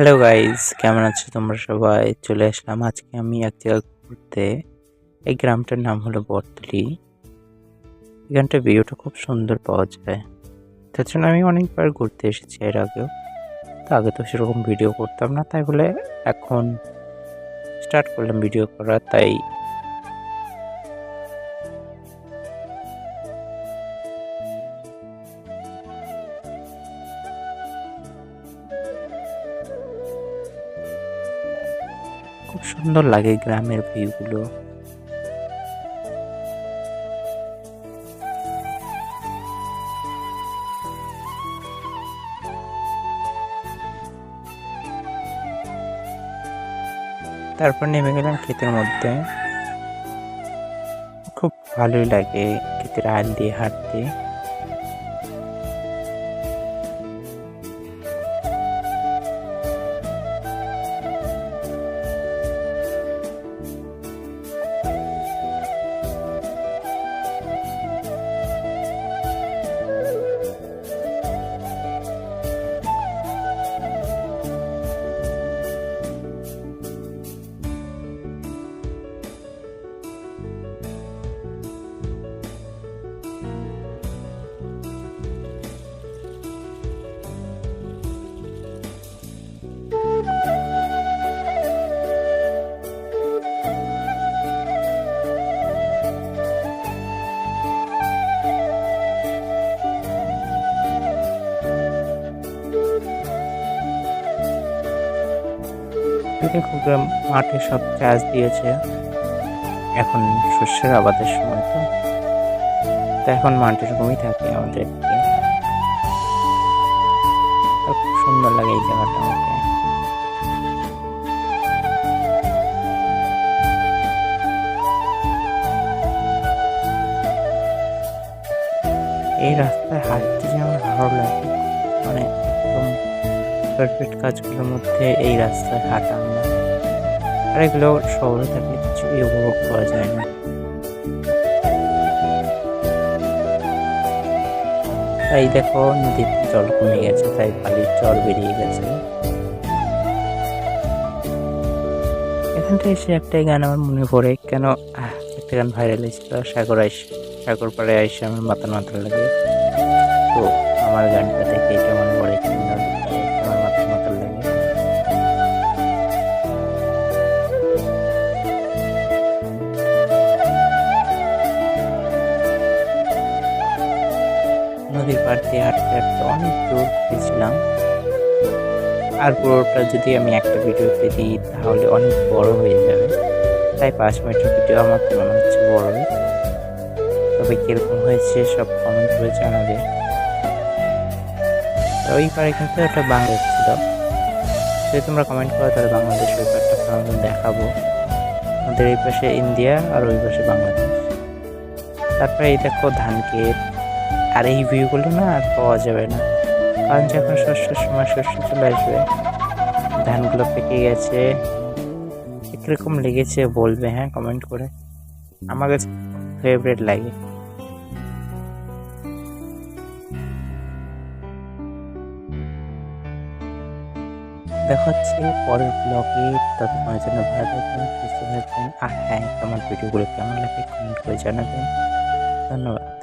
Hello guys, কেমন আছো তোমরা সবাই? চলে আসলাম আজকে আমি এক জায়গায় ঘুরতে। এই গ্রামটার নাম হলো বটতলী। এখানটার ভিউটা খুব সুন্দর পাওয়া যায়। তার জন্য আমি অনেকবার ঘুরতে এসেছি এর আগেও। তো আগে তো সেরকম ভিডিও করতাম না, তাই বলে এখন স্টার্ট করলাম ভিডিও করা। তাই খুব সুন্দর লাগে গ্রামের ভিউগুলো। তারপর নেমে গেলাম ক্ষেতের মধ্যে। খুব ভালোই লাগে ক্ষেতের আল দিয়ে হাঁটতে। দেখো মাঠে সব চাষ দিয়েছে, এখন শস্যের আবাদের সময়। তো এখন মাঠে এরকমই থাকে আমাদের। খুব সুন্দর লাগে এই জায়গাটা আমাকে। এই রাস্তায় হাঁটতে যে আমার ভালো লাগে, মানে একদম পারফেক্ট কাজগুলোর মধ্যে এই রাস্তায় হাঁটা আমার। আর এগুলো শহরে থাকলে কিছুই উপভোগ করা যায় না। তাই দেখো নদীর জল কমে গেছে, তাই বালির চর বেরিয়ে গেছে। এখানটা এসে একটাই গান আমার মনে পড়ে, কেন একটা গান ভাইরাল হয়েছিল, সাগর পাড়ে আইসে আমার মাতাল মাতাল লাগে। তো আমার গানটা দেখে এটা মনে পড়ে, আমার মাতাল মাতাল লাগে। নদীর পাড় দিয়ে হাঁটতে হাঁটতে অনেক দূর গেছিলাম। আর পুরোটা যদি আমি একটা ভিডিওতে দিই তাহলে অনেক বড় হয়ে যাবে, তাই 5 মিনিটের ভিডিও আমার মনে হচ্ছে বড়ই। তবে কিরকম হয়েছে সব কমেন্ট করে জানাবে। ওই পারে কিন্তু একটা বাংলাদেশ ছিল, যদি তোমরা কমেন্ট করো তাহলে বাংলাদেশ ওই পারটা তোমাদের দেখাবো। আমাদের এই পাশে ইন্ডিয়া আর ওই পাশে বাংলাদেশ। তারপরে এই দেখো ধান ক্ষেত। আর এই ভিউগুলো না আর পাওয়া যাবে না, কারণ যখন শস্যের সময় শস্য চলে আসবে, ধানগুলো পেকে গেছে। কিরকম লেগেছে বলবে, হ্যাঁ কমেন্ট করে। আমার কাছে ফেভারিট লাগে। দেখা হচ্ছে পরের ব্লগে। ততক্ষণের জন্য ভালো থাকবেন, সুস্থ থাকবেন। আর হ্যাঁ, আমার ভিডিওগুলো কেমন লাগে কমেন্ট করে জানাবেন। ধন্যবাদ।